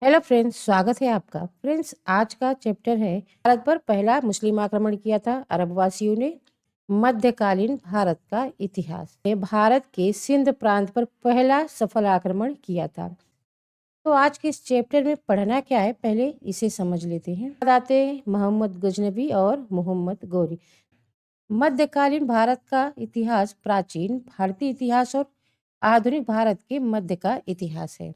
Hello friends, स्वागत है आपका। फ्रेंड्स, आज का चैप्टर है भारत पर पहला मुस्लिम आक्रमण किया था अरबवासियों ने। मध्यकालीन भारत का इतिहास ने भारत के सिंध प्रांत पर पहला सफल आक्रमण किया था। तो आज के इस चैप्टर में पढ़ना क्या है, पहले इसे समझ लेते हैं। बाद आते हैं मोहम्मद गजनबी और मोहम्मद गौरी। मध्यकालीन भारत का इतिहास प्राचीन भारतीय इतिहास और आधुनिक भारत के मध्य का इतिहास है।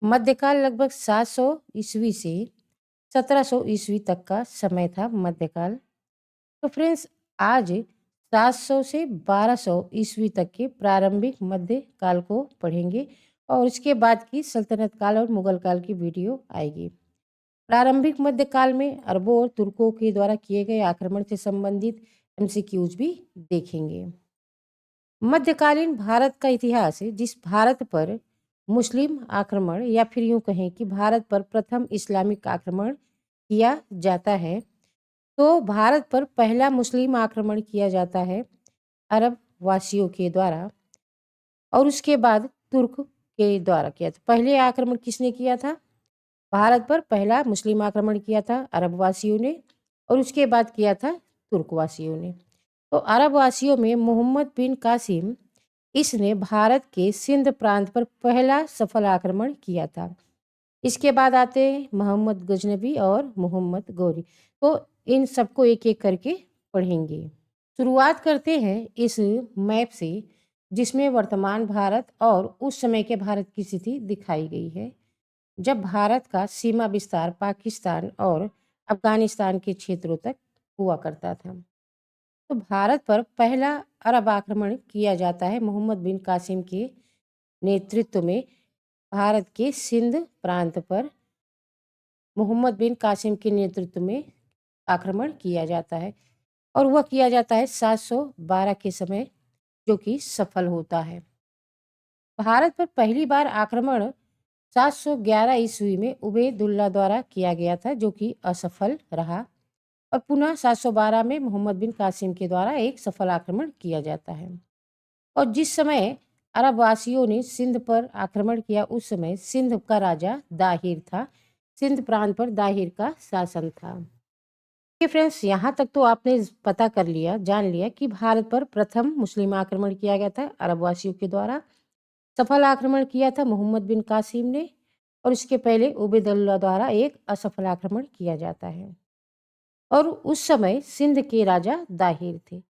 मध्यकाल लगभग 700 ईस्वी से 1700 ईस्वी तक का समय था मध्यकाल। तो फ्रेंड्स, आज 700 से 1200 ईस्वी तक के प्रारंभिक मध्यकाल को पढ़ेंगे और इसके बाद की सल्तनत काल और मुगल काल की वीडियो आएगी। प्रारंभिक मध्यकाल में अरबों और तुर्कों के द्वारा किए गए आक्रमण से संबंधित एमसीक्यूज भी देखेंगे। मध्यकालीन भारत का इतिहास है जिस भारत पर मुस्लिम आक्रमण या फिर यूं कहें कि भारत पर प्रथम इस्लामिक आक्रमण किया जाता है। तो भारत पर पहला मुस्लिम आक्रमण किया जाता है अरब वासियों के द्वारा और उसके बाद तुर्क के द्वारा किया था। पहले आक्रमण किसने किया था? भारत पर पहला मुस्लिम आक्रमण किया था अरब वासियों ने और उसके बाद किया था तुर्क वासियों ने। तो अरब वासियों में मोहम्मद बिन कासिम, इसने भारत के सिंध प्रांत पर पहला सफल आक्रमण किया था। इसके बाद आते हैं मोहम्मद गजनबी और मोहम्मद गौरी। तो इन सबको एक एक करके पढ़ेंगे। शुरुआत करते हैं इस मैप से जिसमें वर्तमान भारत और उस समय के भारत की स्थिति दिखाई गई है, जब भारत का सीमा विस्तार पाकिस्तान और अफगानिस्तान के क्षेत्रों तक हुआ करता था। तो भारत पर पहला अरब आक्रमण किया जाता है मोहम्मद बिन कासिम के नेतृत्व में। भारत के सिंध प्रांत पर मोहम्मद बिन कासिम के नेतृत्व में आक्रमण किया जाता है और वह किया जाता है 712 के समय, जो कि सफल होता है। भारत पर पहली बार आक्रमण 711 ईस्वी में उबैदुल्ला द्वारा किया गया था, जो कि असफल रहा और पुनः 712 में मोहम्मद बिन कासिम के द्वारा एक सफल आक्रमण किया जाता है। और जिस समय अरब वासियों ने सिंध पर आक्रमण किया उस समय सिंध का राजा दाहिर था। सिंध प्रांत पर दाहिर का शासन था। फ्रेंड्स, यहाँ तक तो आपने पता कर लिया, जान लिया कि भारत पर प्रथम मुस्लिम आक्रमण किया गया था अरब वासियों के द्वारा। सफल आक्रमण किया था मोहम्मद बिन कासिम ने और उसके पहले उबैदुल्ला द्वारा एक असफल आक्रमण किया जाता है और उस समय सिंध के राजा दाहिर थे।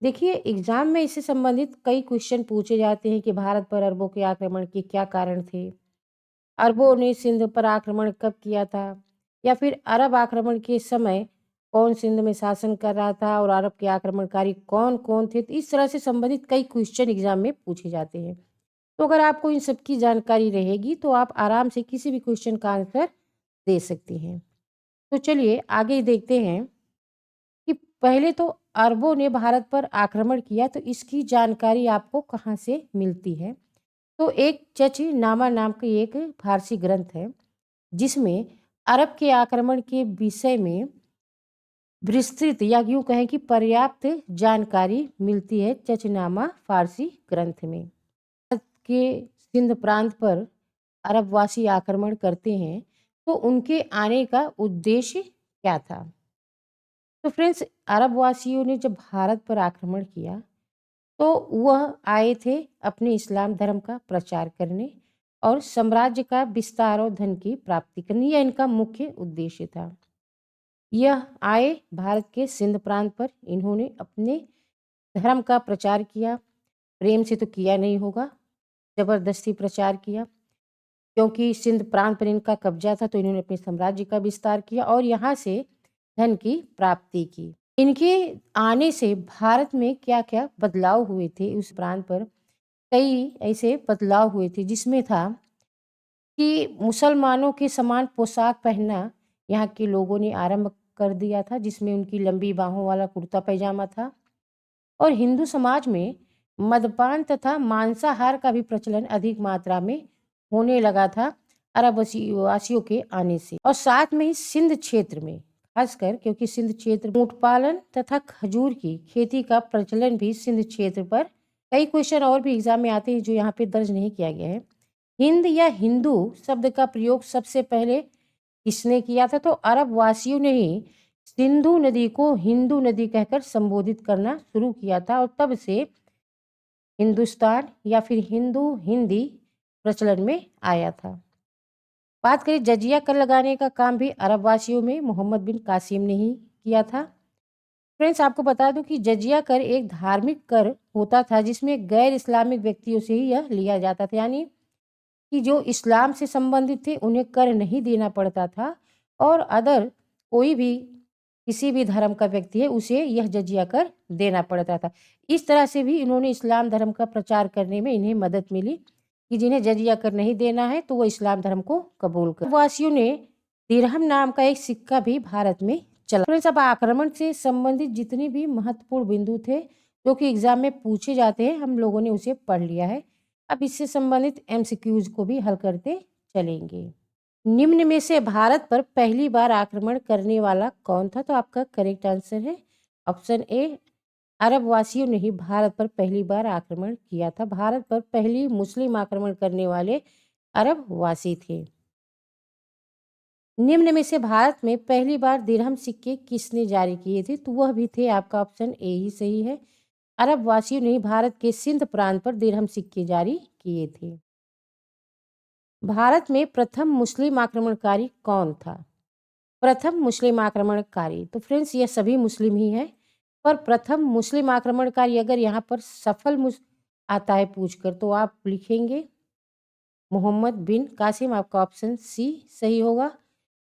देखिए, एग्जाम में इससे संबंधित कई क्वेश्चन पूछे जाते हैं कि भारत पर अरबों के आक्रमण के क्या कारण थे, अरबों ने सिंध पर आक्रमण कब किया था, या फिर अरब आक्रमण के समय कौन सिंध में शासन कर रहा था और अरब के आक्रमणकारी कौन कौन थे। तो इस तरह से संबंधित कई क्वेश्चन एग्जाम में पूछे जाते हैं। तो अगर आपको इन सब की जानकारी रहेगी तो आप आराम से किसी भी क्वेश्चन का आंसर दे सकती हैं। तो चलिए आगे देखते हैं कि पहले तो अरबों ने भारत पर आक्रमण किया, तो इसकी जानकारी आपको कहाँ से मिलती है। तो एक चचनामा नाम की एक फारसी ग्रंथ है जिसमें अरब के आक्रमण के विषय में विस्तृत या यूं कहें कि पर्याप्त जानकारी मिलती है चचनामा फारसी ग्रंथ में। भारत के सिंध प्रांत पर अरबवासी आक्रमण करते हैं तो उनके आने का उद्देश्य क्या था। तो फ्रेंड्स, अरब वासियों ने जब भारत पर आक्रमण किया तो वह आए थे अपने इस्लाम धर्म का प्रचार करने और साम्राज्य का विस्तार और धन की प्राप्ति करने, यह इनका मुख्य उद्देश्य था। यह आए भारत के सिंध प्रांत पर, इन्होंने अपने धर्म का प्रचार किया। प्रेम से तो किया नहीं होगा, जबरदस्ती प्रचार किया, क्योंकि सिंध प्रांत पर इनका कब्जा था तो इन्होंने अपने साम्राज्य का विस्तार किया और यहाँ से धन की प्राप्ति की। इनके आने से भारत में क्या क्या बदलाव हुए थे, उस प्रांत पर कई ऐसे बदलाव हुए थे जिसमें था कि मुसलमानों के समान पोशाक पहनना यहाँ के लोगों ने आरंभ कर दिया था, जिसमें उनकी लंबी बाहों वाला कुर्ता पैजामा था। और हिंदू समाज में मद्यपान तथा मांसाहार का भी प्रचलन अधिक मात्रा में होने लगा था अरब वासियों के आने से। और साथ में ही सिंध क्षेत्र में खासकर, क्योंकि सिंध क्षेत्र ऊंट पालन तथा खजूर की खेती का प्रचलन भी सिंध क्षेत्र पर, कई क्वेश्चन और भी एग्जाम में आते हैं जो यहाँ पे दर्ज नहीं किया गया है, हिंद या हिंदू शब्द का प्रयोग सबसे पहले किसने किया था? तो अरब वासियों ने ही सिंधु नदी को हिंदू नदी कहकर संबोधित करना शुरू किया था और तब से हिंदुस्तान या फिर हिंदू हिंदी प्रचलन में आया था। बात करें जजिया कर लगाने का काम भी अरब वासियों में मोहम्मद बिन कासिम ने ही किया था। फ्रेंड्स, आपको बता दूं कि जजिया कर एक धार्मिक कर होता था जिसमें गैर इस्लामिक व्यक्तियों से ही यह लिया जाता था, यानी कि जो इस्लाम से संबंधित थे उन्हें कर नहीं देना पड़ता था और अदर कोई भी किसी भी धर्म का व्यक्ति है उसे यह जजिया कर देना पड़ता था। इस तरह से भी इन्होंने इस्लाम धर्म का प्रचार करने में इन्हें मदद मिली कि जिन्हें जजिया कर नहीं देना है तो वो इस्लाम धर्म को कबूल कर। वासियों ने दिरहम नाम का एक सिक्का भी भारत में चला। फ्रेंड्स, अब आक्रमण से संबंधित जितने भी महत्वपूर्ण बिंदु थे जो कि एग्जाम में पूछे जाते हैं हम लोगों ने उसे पढ़ लिया है। अब इससे संबंधित एमसीक्यूज को भी हल करते चलेंगे। निम्न में से भारत पर पहली बार आक्रमण करने वाला कौन था? तो आपका करेक्ट आंसर है ऑप्शन ए, अरब वासियों ने ही भारत पर पहली बार आक्रमण किया था। भारत पर पहली मुस्लिम आक्रमण करने वाले अरब वासी थे। निम्न में से भारत में पहली बार दिरहम सिक्के किसने जारी किए थे? तो वह भी थे, आपका ऑप्शन ए ही सही है, अरब वासियों ने भारत के सिंध प्रांत पर दिरहम सिक्के जारी किए थे। भारत में प्रथम मुस्लिम आक्रमणकारी कौन था? प्रथम मुस्लिम आक्रमणकारी, तो फ्रेंड्स ये सभी मुस्लिम ही हैं, पर प्रथम मुस्लिम आक्रमणकारी अगर यहाँ पर सफल आता है पूछकर तो आप लिखेंगे मोहम्मद बिन कासिम, आपका ऑप्शन सी सही होगा।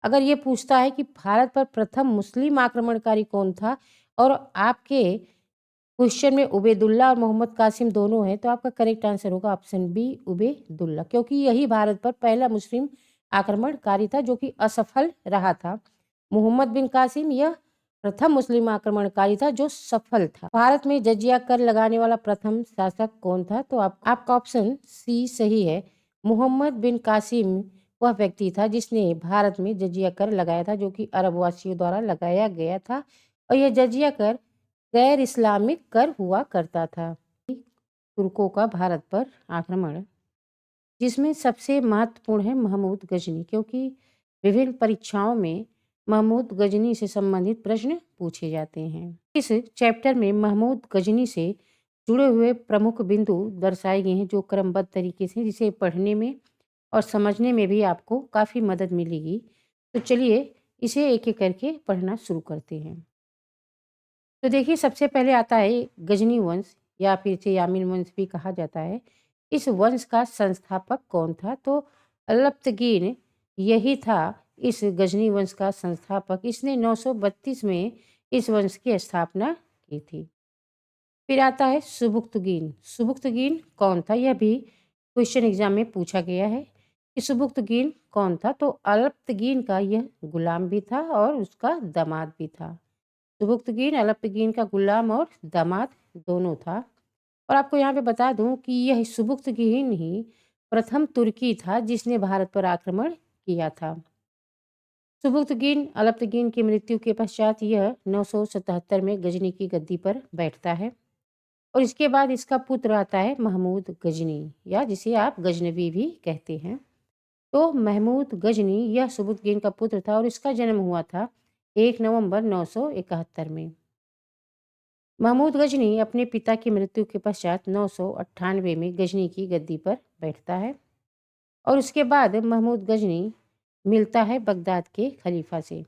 अगर ये पूछता है कि भारत पर प्रथम मुस्लिम आक्रमणकारी कौन था और आपके क्वेश्चन में उबैदुल्ला और मोहम्मद कासिम दोनों हैं तो आपका करेक्ट आंसर होगा ऑप्शन बी उबैदुल्ला, क्योंकि यही भारत पर पहला मुस्लिम आक्रमणकारी था जो कि असफल रहा था। मोहम्मद बिन कासिम यह प्रथम मुस्लिम आक्रमणकारी था जो सफल था। भारत में जजिया कर लगाने वाला प्रथम शासक कौन था? तो आपका ऑप्शन सी सही है, मोहम्मद बिन कासिम वह व्यक्ति था जिसने भारत में जजिया कर लगाया था जो कि अरब वासियों द्वारा लगाया गया था और यह जजिया कर गैर इस्लामिक कर हुआ करता था। तुर्कों का भारत पर आक्रमण, जिसमें सबसे महत्वपूर्ण है महमूद गजनी, क्योंकि विभिन्न परीक्षाओं में महमूद गजनी से संबंधित प्रश्न पूछे जाते हैं। इस चैप्टर में महमूद गजनी से जुड़े हुए प्रमुख बिंदु दर्शाए गए हैं जो क्रमबद्ध तरीके से, जिसे पढ़ने में और समझने में भी आपको काफ़ी मदद मिलेगी। तो चलिए इसे एक एक करके पढ़ना शुरू करते हैं। तो देखिए, सबसे पहले आता है गजनी वंश या फिर इसे यामीन वंश भी कहा जाता है। इस वंश का संस्थापक कौन था? तो अलप्तगीन यही था इस गजनी वंश का संस्थापक। इसने 932 में इस वंश की स्थापना की थी। फिर आता है सुबुक्तगीन। सुबुक्तगीन कौन था? यह भी क्वेश्चन एग्जाम में पूछा गया है कि सुबुक्तगीन कौन था? तो अलप्तगीन का यह गुलाम भी था और उसका दामाद भी था। सुबुक्तगीन अलप्तगीन का गुलाम और दामाद दोनों था। और आपको यहाँ पे बता दूं कि यह सुबुक्तगीन ही प्रथम तुर्की था जिसने भारत पर आक्रमण किया था। सुबुक्तगीन अलप्तगीन की मृत्यु के पश्चात यह 977 में गजनी की गद्दी पर बैठता है और इसके बाद इसका पुत्र आता है महमूद गजनी, या जिसे आप गजनवी भी कहते हैं। तो महमूद गजनी यह सुबुक्तगीन का पुत्र था और इसका जन्म हुआ था 1 नवंबर 971 में। महमूद गजनी अपने पिता की मृत्यु के पश्चात 998 में गजनी की गद्दी पर बैठता है और उसके बाद महमूद गजनी मिलता है बगदाद के खलीफा से।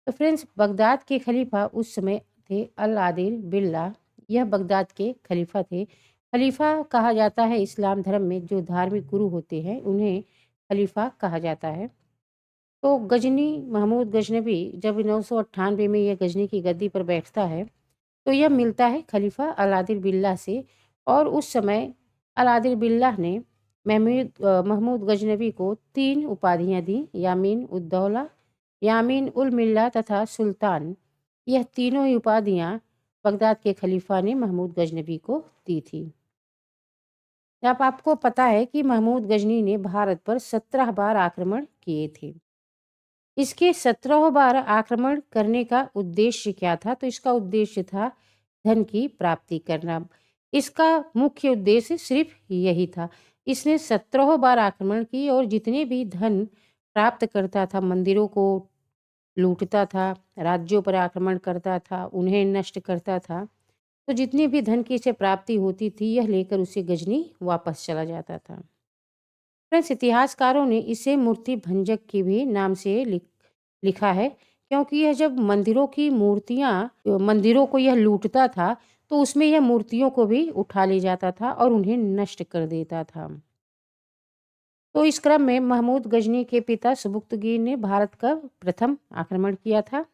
तो फ्रेंड्स, बगदाद के खलीफा उस समय थे अल आदिल बिल्ला। यह बगदाद के खलीफा थे। खलीफा कहा जाता है इस्लाम धर्म में जो धार्मिक गुरु होते हैं उन्हें खलीफा कहा जाता है। तो गजनी महमूद गजनवी जब 998 में यह गजनी की गद्दी पर बैठता है तो यह मिलता है खलीफा अलादिल बिल्ला से और उस समय अलादिल बिल्ला ने महमूद गजनवी को 3 उपाधियां दी, यामीन उद्दौला, यामीन उल मिल्ला तथा सुल्तान। यह तीनों ही उपाधियां बगदाद के खलीफा ने महमूद गजनवी को दी थी। अब आपको पता है कि महमूद गजनी ने भारत पर 17 बार आक्रमण किए थे। इसके 17 बार आक्रमण करने का उद्देश्य क्या था? तो इसका उद्देश्य था धन की प्राप्ति करना। इसका मुख्य उद्देश्य सिर्फ यही था। इसने 17 बार आक्रमण की और जितने भी धन प्राप्त करता था, मंदिरों को लूटता था, राज्यों पर आक्रमण करता था, उन्हें नष्ट करता था। तो जितनी भी धन की इसे प्राप्ति होती थी, यह लेकर उसे गजनी वापस चला जाता था। फ्रेंड्स, इतिहासकारों ने इसे मूर्ति भंजक के भी नाम से लिखा है, क्योंकि यह जब मंदिरों को यह लूटता था, तो उसमें यह मूर्तियों को भी उठा ले जाता था और उन्हें नष्ट कर देता था। तो इस क्रम में महमूद गजनी के पिता सुबुक्तगीन ने भारत का प्रथम आक्रमण किया था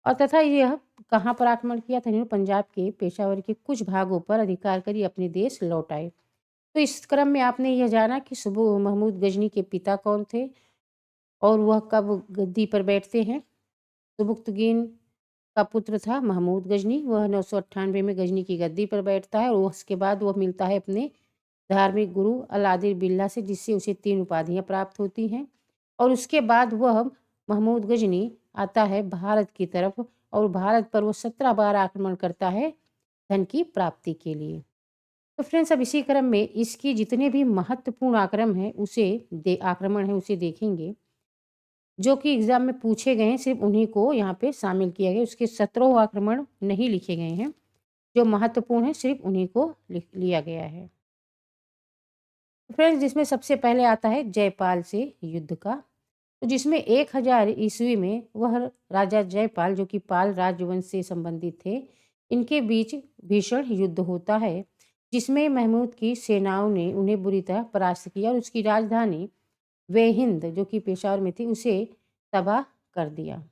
और तथा यह कहाँ पर आक्रमण किया था? इन्होंने पंजाब के पेशावर के कुछ भागों पर अधिकार करी अपने देश लौट आए। तो इस क्रम में आपने यह जाना कि महमूद गजनी के पिता कौन थे और वह कब गद्दी पर बैठते हैं। सुबुक्तगीन का पुत्र था महमूद गजनी, वह 998 में गजनी की गद्दी पर बैठता है और उसके बाद वह मिलता है अपने धार्मिक गुरु अलादीन बिल्ला से, जिससे उसे 3 उपाधियाँ प्राप्त होती हैं और उसके बाद वह महमूद गजनी आता है भारत की तरफ और भारत पर वो 17 बार आक्रमण करता है धन की प्राप्ति के लिए। तो फ्रेंड्स, अब इसी क्रम में इसके जितने भी महत्वपूर्ण आक्रमण हैं उसे देखेंगे, जो कि एग्ज़ाम में पूछे गए हैं, सिर्फ़ उन्हीं को यहाँ पे शामिल किया गया। उसके 17 आक्रमण नहीं लिखे गए हैं, जो महत्वपूर्ण हैं सिर्फ़ उन्हीं को लिया गया है। फ्रेंड्स, जिसमें सबसे पहले आता है जयपाल से युद्ध का, तो जिसमें 1000 ईस्वी में वह राजा जयपाल, जो कि पाल राजवंश से संबंधित थे, इनके बीच भीषण युद्ध होता है, जिसमें महमूद की सेनाओं ने उन्हें बुरी तरह परास्त किया और उसकी राजधानी वेहिंद, जो कि पेशावर में थी, उसे तबाह कर दिया।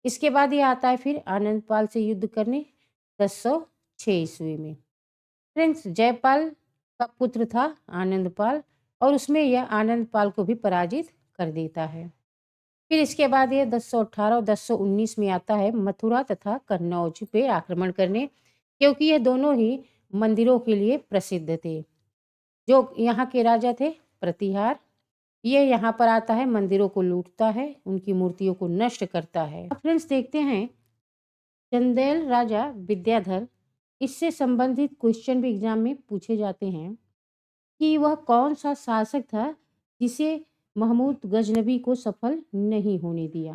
इसके बाद ये आता है फिर आनंदपाल से युद्ध करने 1006 ईस्वी में। फ्रेंड्स, जयपाल का पुत्र था आनंदपाल और उसमें यह आनंदपाल को भी पराजित कर देता है। फिर इसके बाद ये 1018 और 1019 में आता है मथुरा तथा कन्नौज पे आक्रमण करने, क्योंकि ये दोनों ही मंदिरों के लिए प्रसिद्ध थे। जो यहाँ के राजा थे प्रतिहार, ये यहाँ पर आता है, मंदिरों को लूटता है, उनकी मूर्तियों को नष्ट करता है। फ्रेंड्स, देखते हैं चंदेल राजा विद्याधर, इससे संबंधित क्वेश्चन भी एग्जाम में पूछे जाते हैं कि वह कौन सा शासक था जिसे महमूद गजनबी को सफल नहीं होने दिया।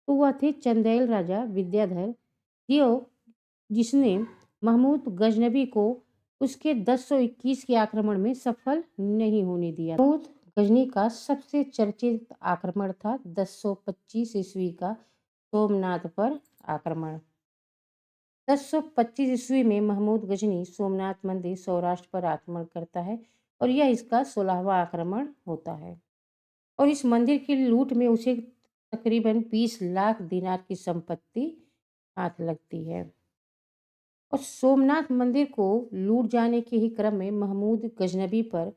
तो वह थे चंदेल राजा विद्याधर, जो जिसने महमूद गजनबी को उसके 1021 के आक्रमण में सफल नहीं होने दिया। महमूद गजनी का सबसे चर्चित आक्रमण था 1025 ईस्वी का सोमनाथ पर आक्रमण। 1025 ईस्वी में महमूद गजनी सोमनाथ मंदिर सौराष्ट्र पर आक्रमण करता है और यह इसका 16वां आक्रमण होता है और इस मंदिर की लूट में उसे तकरीबन 20 लाख दिनार की संपत्ति हाथ लगती है। और सोमनाथ मंदिर को लूट जाने के ही क्रम में महमूद गजनबी पर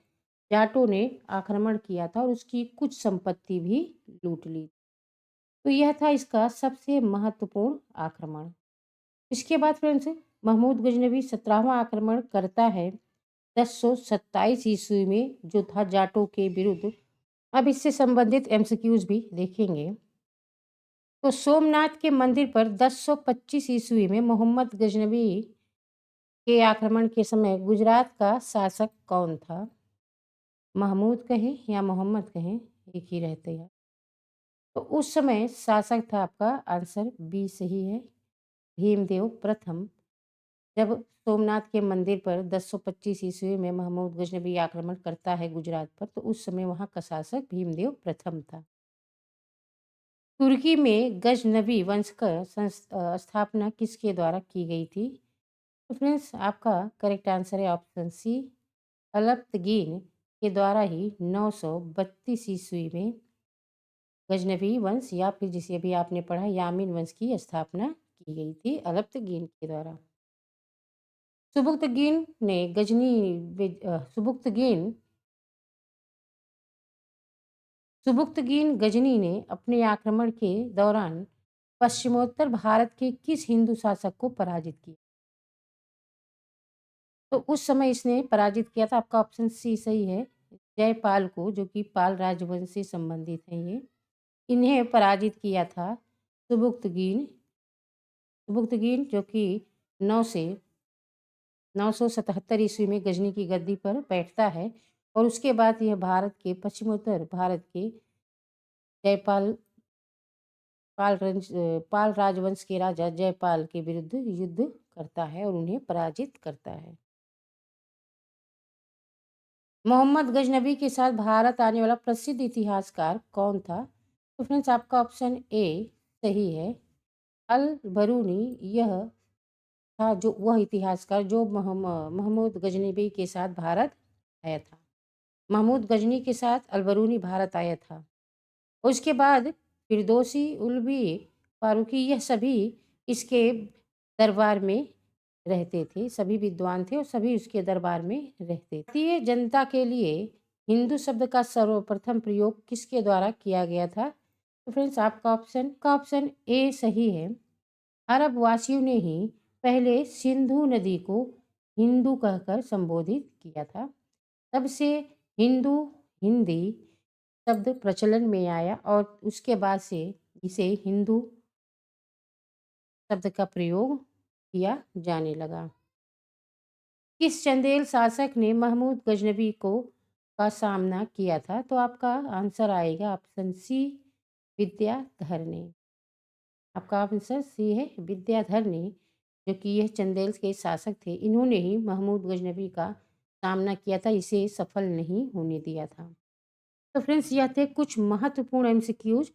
जाटों ने आक्रमण किया था और उसकी कुछ संपत्ति भी लूट ली। तो यह था इसका सबसे महत्वपूर्ण आक्रमण। इसके बाद फ्रेंड्स, महमूद गजनबी 17वां आक्रमण करता है 1027 ईस्वी में, जो था जाटों के विरुद्ध। अब इससे संबंधित एमसीक्यूज भी देखेंगे। तो सोमनाथ के मंदिर पर 1025 ईस्वी में मोहम्मद गजनबी के आक्रमण के समय गुजरात का शासक कौन था? महमूद कहें या मोहम्मद कहें, एक ही रहते हैं। तो उस समय शासक था, आपका आंसर बी सही है, भीमदेव प्रथम। जब सोमनाथ के मंदिर पर 1025 ईस्वी में महमूद गजनबी आक्रमण करता है गुजरात पर, तो उस समय वहाँ का शासक भीमदेव प्रथम था। तुर्की में गजनबी वंश का स्थापना किसके द्वारा की गई थी? तो फ्रेंड्स, आपका करेक्ट आंसर है ऑप्शन सी, अलप्तगीन के द्वारा ही 932 ईस्वी में गजनबी वंश, या फिर जिसे अभी आपने पढ़ा यामीन वंश की स्थापना की गई थी अलप्तगीन के द्वारा। सुबुक्तगीन ने सुबुक्तगीन गजनी ने अपने आक्रमण के दौरान पश्चिमोत्तर भारत के किस हिंदू शासक को पराजित किया? तो उस समय इसने पराजित किया था, आपका ऑप्शन सी सही है, जयपाल को, जो कि पाल राजवंश से संबंधित है ये। इन्हें पराजित किया था सुबुक्तगीन सुबुक्तगीन, जो कि 9 से 977 ईस्वी में गजनी की गद्दी पर बैठता है और उसके बाद यह भारत के पश्चिमोत्तर भारत के जयपाल पाल राजवंश के राजा जयपाल के विरुद्ध युद्ध करता है और उन्हें पराजित करता है। मोहम्मद गजनबी के साथ भारत आने वाला प्रसिद्ध इतिहासकार कौन था? तो फ्रेंड्स आपका ऑप्शन ए सही है। अल बरूनी यह था जो वह इतिहासकार जो महमूद गजनबी के साथ भारत आया था। महमूद गजनी के साथ अलबरूनी भारत आया था। उसके बाद फिरदौसी उल्वी फारूकी यह सभी इसके दरबार में रहते थे, सभी विद्वान थे और सभी उसके दरबार में रहते थे। भारतीय जनता के लिए हिंदू शब्द का सर्वप्रथम प्रयोग किसके द्वारा किया गया था? तो फ्रेंड्स आपका ऑप्शन ए सही है। अरब वासियों ने ही पहले सिंधु नदी को हिंदू कहकर संबोधित किया था। तब से हिंदू हिंदी शब्द प्रचलन में आया और उसके बाद से इसे हिंदू शब्द का प्रयोग किया जाने लगा। किस चंदेल शासक ने महमूद गजनबी का सामना किया था? तो आपका आंसर आएगा ऑप्शन सी विद्याधर ने। आपका आंसर सी है विद्याधर ने, जो कि यह चंदेल के शासक थे। इन्होंने ही महमूद गजनबी का सामना किया था, इसे सफल नहीं होने दिया था। तो फ्रेंड्स यह थे कुछ महत्वपूर्ण एमसीक्यूज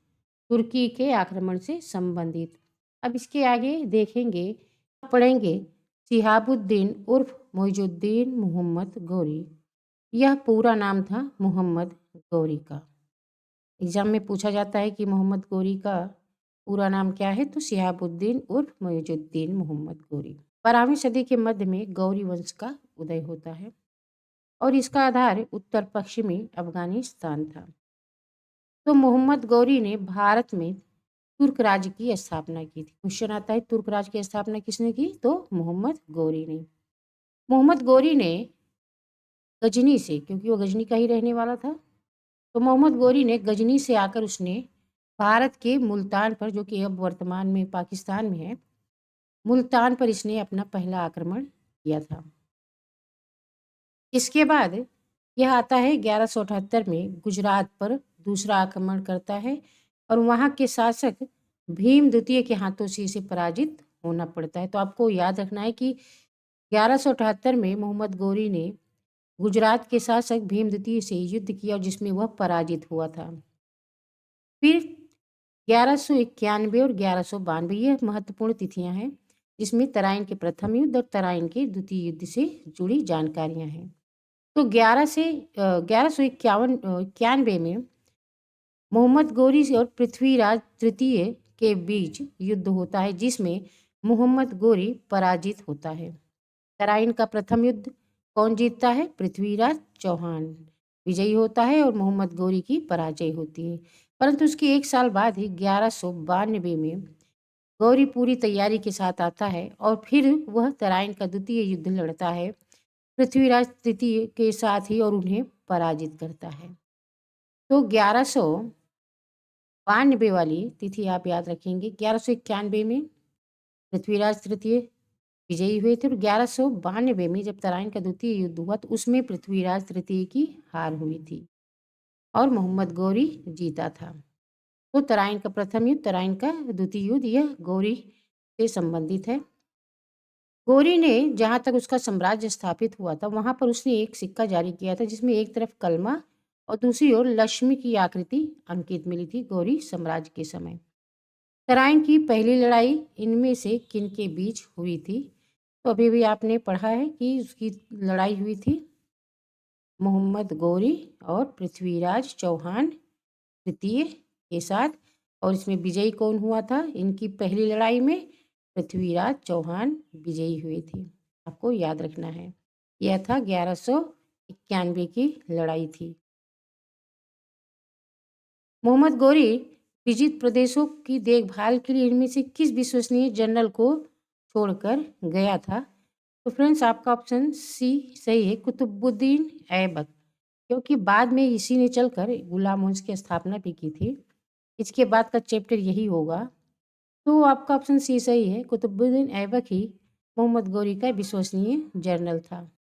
तुर्की के आक्रमण से संबंधित। अब इसके आगे देखेंगे पढ़ेंगे शिहाबुद्दीन उर्फ मोइजुद्दीन मोहम्मद गौरी। यह पूरा नाम था मोहम्मद गौरी का। एग्जाम में पूछा जाता है कि मोहम्मद गौरी का पूरा नाम क्या है? तो शिहाबुद्दीन उर्फ मोइजुद्दीन मोहम्मद गौरी। 12वीं सदी के मध्य में गौरी वंश का उदय होता है और इसका आधार उत्तर पश्चिमी अफगानिस्तान था। तो मोहम्मद गौरी ने भारत में तुर्क राज्य की स्थापना की थी। क्वेश्चन आता है तुर्क राज्य की स्थापना किसने की? तो मोहम्मद गौरी ने। मोहम्मद गौरी ने गजनी से, क्योंकि वो गजनी का ही रहने वाला था, तो मोहम्मद गौरी ने गजनी से आकर उसने भारत के मुल्तान पर, जो कि अब वर्तमान में पाकिस्तान में है, मुल्तान पर इसने अपना पहला आक्रमण किया था। इसके बाद यह आता है 1178 में गुजरात पर दूसरा आक्रमण करता है और वहाँ के शासक भीम द्वितीय के हाथों से इसे पराजित होना पड़ता है। तो आपको याद रखना है कि 1178 में मोहम्मद गौरी ने गुजरात के शासक भीम द्वितीय से युद्ध किया जिसमें वह पराजित हुआ था। फिर 1191 और 1192 ये महत्वपूर्ण तिथियां हैं जिसमें तराइन के प्रथम युद्ध और तराइन के द्वितीय युद्ध से जुड़ी जानकारियां हैं। तो 1191 में मोहम्मद गौरी और पृथ्वीराज तृतीय के बीच युद्ध होता है जिसमें मोहम्मद गौरी पराजित होता है। तराइन का प्रथम युद्ध कौन जीतता है? पृथ्वीराज चौहान विजयी होता है और मोहम्मद गौरी की पराजय होती है। परंतु उसके एक साल बाद ही 1192 में गौरी पूरी तैयारी के साथ आता है और फिर वह तराइन का द्वितीय युद्ध लड़ता है पृथ्वीराज तृतीय के साथ ही और उन्हें पराजित करता है। तो 1192 वाली तिथि आप याद रखेंगे। 1191 में पृथ्वीराज तृतीय विजयी हुए थे और 1192 में जब तराइन का द्वितीय युद्ध हुआ तो उसमें पृथ्वीराज तृतीय की हार हुई थी और मोहम्मद गौरी जीता था। तो तराइन का प्रथम युद्ध, तराइन का द्वितीय युद्ध, यह गौरी से संबंधित है। गौरी ने जहाँ तक उसका साम्राज्य स्थापित हुआ था वहाँ पर उसने एक सिक्का जारी किया था जिसमें एक तरफ कलमा और दूसरी ओर लक्ष्मी की आकृति अंकित मिली थी गौरी साम्राज्य के समय। तराइन की पहली लड़ाई इनमें से किन के बीच हुई थी? तो अभी भी आपने पढ़ा है कि उसकी लड़ाई हुई थी मोहम्मद गौरी और पृथ्वीराज चौहान तृतीय के साथ और इसमें विजयी कौन हुआ था? इनकी पहली लड़ाई में पृथ्वीराज चौहान विजयी हुए थे। आपको याद रखना है। यह था 1191 की लड़ाई थी। मोहम्मद गौरी विजित प्रदेशों की देखभाल के लिए इनमें से किस विश्वसनीय जनरल को छोड़कर गया था? तो फ्रेंड्स आपका ऑप्शन सी सही है, कुतुबुद्दीन ऐबक, क्योंकि बाद में इसी ने चलकर गुलाम वंश की स्थापना भी की थी। इसके बाद का चैप्टर यही होगा। तो आपका ऑप्शन सी सही है, कुतुबुद्दीन ऐबक ही मोहम्मद गौरी का विश्वसनीय जनरल था।